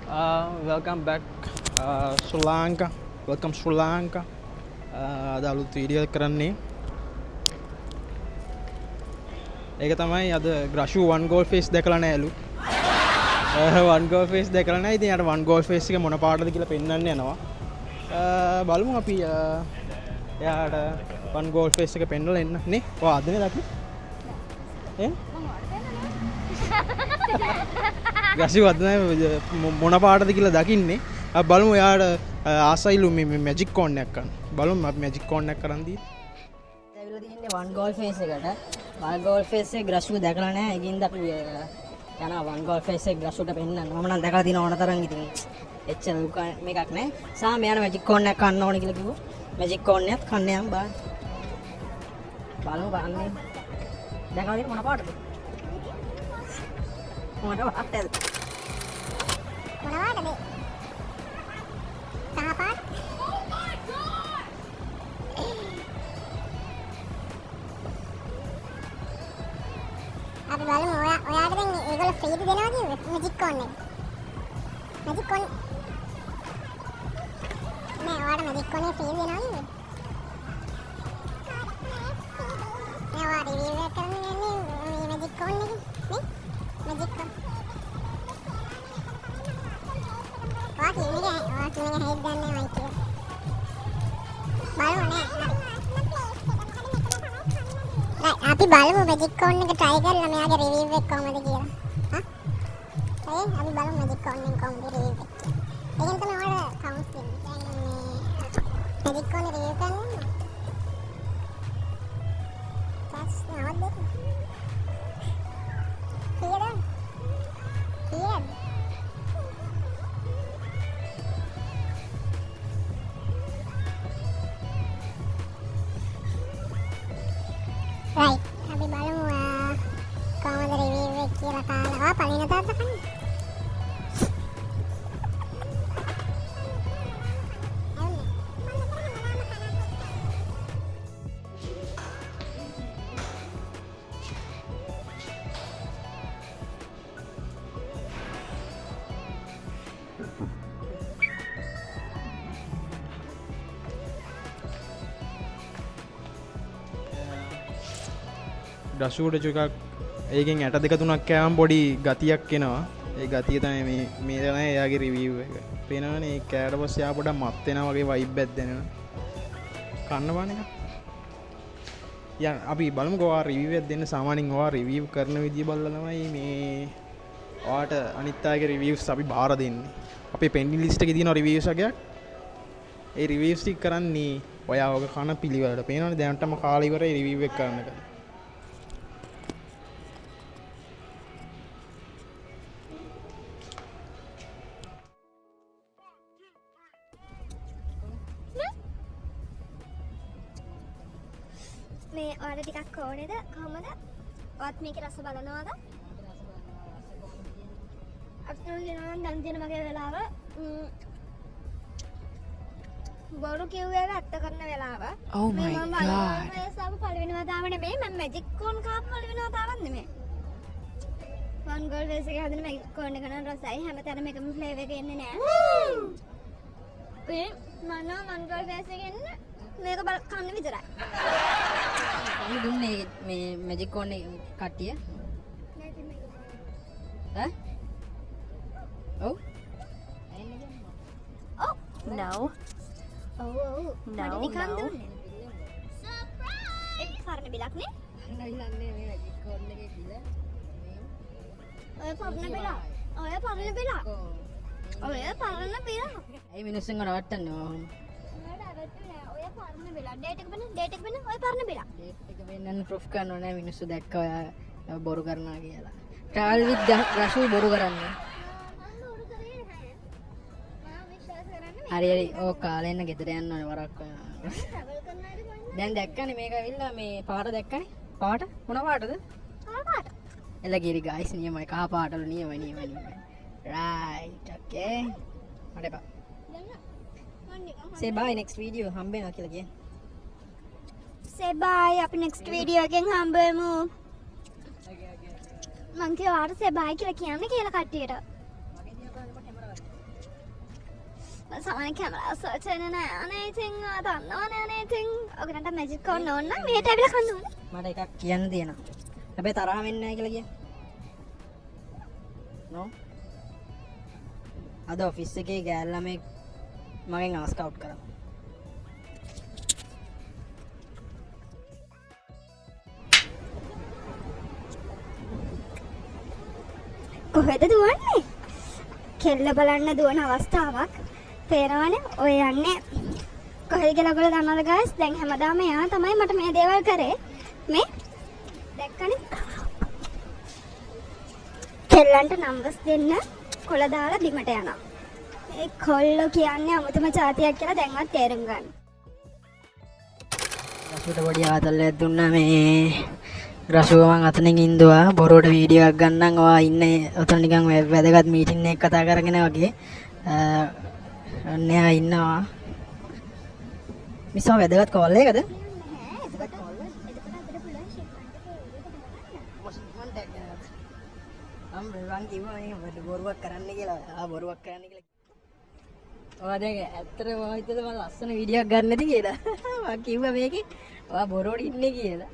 Welcome back Sri Lanka. Welcome Sri Lanka. අද අලුත් video එකක් කරන්නේ. ඒක තමයි අද ග්‍රෂු 1 goal face දැකලා නැහැලු. 1 goal face දැකලා නැහැ. ඉතින් යාට 1 goal face එක මොන පාටද කියලා පෙන්වන්න යනවා. බලමු අපි එයාට 1 goal face එක පෙන්වලා එන්න නේ. ඔය අදනේ දක්නේ. ග්‍රෂු අදනේ මොන පාටද කියලා දකින්නේ. අපි බලමු එයාට ආසයිලු මේ මැජික් කෝන් එකක් ගන්න. බලමු අපි මැජික් කෝන් එකක් කරන් දී. ඇවිල්ලා තින්නේ 1 goal face එකට. 1 goal face එක ග්‍රෂු දැකලා නැහැ. ඒකින්ද අපි යනවා 1 goal face එක ග්‍රෂුට පෙන්නන්න. මම නම් දැකලා තියෙන ඕන තරම් ඉතින් එච්චර මේකක් නැහැ. සාම යන මැජික් කෝන් එකක් ගන්න ඕනේ කියලා කිව්වා. මැජික් කෝන් එකක් කන්න යන්න බෑ. බලමු බලන්නේ. දැකලා තියෙන මොන පාටද? මොන පාටද? මොනවද මේ? සහපාට? අපි බලමු ඔයාට දැන් ඒගොල්ලෝ ෆ්‍රීද දෙනවා කියන්නේ මැජික් කෝන් එක. මැජික් කෝන් නෑ ඔයාට මැජික් කෝන් එක ෆ්‍රී දෙනවා කියන්නේ. නෑ ඔයා රිවිව් එක කරන්නේ මේ මැජික් කෝන් එක නේ? මැජික් කෝන්. ඔයා කියන්නේ හෙඩ් ගන්නවයි කියලා. බලමු නේ. අපි බලමු මැජික් කෝන් එක try කරලා මෙයාගේ රිවිව් එක කොහමද කියලා. හා? ඒ අපි බලමු මැජික් කෝන් එක කොහමද රිවිව් එක. එහෙනම් තමයි ඔයාලා කවුන්ට් වෙන්නේ. දැන් මේ මැජික් කෝන් රිවිව් කරන්නේ. that's not it. කීයද? කීයද? right අපි බලමු කොහොමද රිවිව් එක කියලා කාලා පලින තාත්ත කන්නේ ග්‍රෂුවට ටිකක් ඒකෙන් ඇට දෙක තුනක් කෑවම පොඩි ගතියක් එනවා. ඒ ගතිය තමයි මේ තමයි එයාගේ රිවිව් එක. පේනවනේ ඒ කෑවට පස්සේ ආ පොඩක් මත් වෙනා වගේ වයිබ් එකක් දැනෙනවා. කන්න බාන එක. යන් අපි බලමුකෝ ආ රිවිව් එකක් දෙන්න. සාමාන්‍යයෙන් ඔයා රිවිව් කරන විදිය බලලා තමයි මේ ඔයාට අනිත් අයගේ රිවිව්ස් අපි බාර දෙන්නේ. අපේ පෙන්ඩින් ලිස්ට් එකේ තියෙන රිවිව්ස් එකක්. ඒ රිවිව්ස් ටික කරන්නේ ඔයා ඔක කන පිළිවෙලට. පේනවනේ දැනටම කාලේ ඉවරයි රිවිව් එක කරන්න එක. මේ ඔයාලා ටිකක් ඕනේද කොහමද? ඔයත් මේකේ රස බලනවාද? අපිට කියනවා නම් දැන් මගේ වෙලාව බොරු කිව්වේ ඇත්ත කරන වෙලාව. Oh my god. මේ සම පළවෙනි වතාව නෙමෙයි මම මැජික් කෝන් කාපු පළවෙනි වතාවක් නෙමෙයි. 1 goal face එක හදන මැජික් කෝන් එක නම් රසයි හැමතැනම එකම ෆ්ලේවර් එක එන්නේ නෑ. මේ මම 1 goal face එක එන්නේ මේක බල කන්න විතරයි. අපි දුන්නේ මේ මැජික් කෝන් එක කට්ටිය. ඈ? ඔව්. No. ඔව් No, නිකන් no. දුන්නේ. සර්ප්‍රයිස්! ඒක පරණ බිලක් නේ? නයිලන්නේ මේ මැජික් කෝන් එකේ දිලා. ඔය පරණ බිල. ඔය පරණ බිල. ඔය පරණ බිල. ඒ මිනිස්සුන්ව රවට්ටන්නේ ඔහොම. ඔයාලට අවශ්‍ය නෑ. ඔය පරණ බිල. ඩේට් එක වෙන ඔය පරණ බිල. ඩේට් එක වෙන්නන්න ප්‍රූෆ් කරන්න ඕනේ මිනිස්සු දැක්ක ඔයා බොරු කරනවා කියලා. ට්‍රැවල් විත් ග්‍රෂු බොරු කරන්නේ. හරි හරි ඕ කාලේ එන්න ගෙදර යන්න ඕනේ වරක්. දැන් දැක්කනේ මේක ඇවිල්ලා මේ පාට දැක්කනේ. පාට මොන පාටද? පාට. එළ ගිරි ගයිස් නියමයි කහ පාටවල නියමයි. right okay. හරි බා. say bye next video හම්බෙනවා කියලා කියන්නේ. say bye අපි next video එකෙන් හම්බෙමු. මං කියවාට say bye කියලා කියන්නේ කියලා කට්ටියට. සාමාන්‍ය කැමරා සර්ච් වෙන්නේ නෑ අනේ ඉතින් දන්නවනේ අනේ ඉතින් ඔයගලන්ට මැජික් ඕන ඕන නම් මෙහෙට ඇවිල්ලා කන්න ඕනේ. මට එකක් කියන්න තියෙනවා. හැබැයි තරහ වෙන්නේ නැහැ කියලා කියන්න. නෝ. අද ඔෆිස් එකේ ගෑල් ළමෙක් මගෙන් ආස්ක් අවුට් කරා. කොහෙද දුවන්නේ? කෙල්ල බලන්න දුවන අවස්ථාවක්. තේරෙනවනේ ඔය යන්නේ කොහෙද කියලා ඔයගොල්ලෝ දන්නවද guys? දැන් හැමදාම එයා තමයි මට මේ දේවල් කරේ. මේ දැක්කනේ? කෙල්ලන්ට නම්බර්ස් දෙන්න කොළ දාලා බිමට යනවා. ඒ කොල්ලෝ කියන්නේ අමුතුම જાතියක් කියලා දැන්වත් තේරුම් ගන්න. රසුට පොඩි ආතල්ලයක් දුන්නා මේ රසුව මං අතනින් ඉඳුවා බොරුවට වීඩියෝ එකක් ගන්නම් ඔයා ඉන්නේ ඔතන නිකන් වැදගත් මීටින් එකක් කතා කරගෙන වගේ ඔන්න එයා ඉන්නවා මිසෝ වැදගත් කෝල් එකද මම කිව්වා මේක බොරුවක් කරන්න කියලා බොරුවක් කරන්න කියලා ඔයා දැන් ඇත්තටම මම හිතුවා මම ලස්සන වීඩියෝ එකක් ගන්න නැති කියලා මම කිව්වා මේකේ ඔයා බොරුවට ඉන්නේ කියලා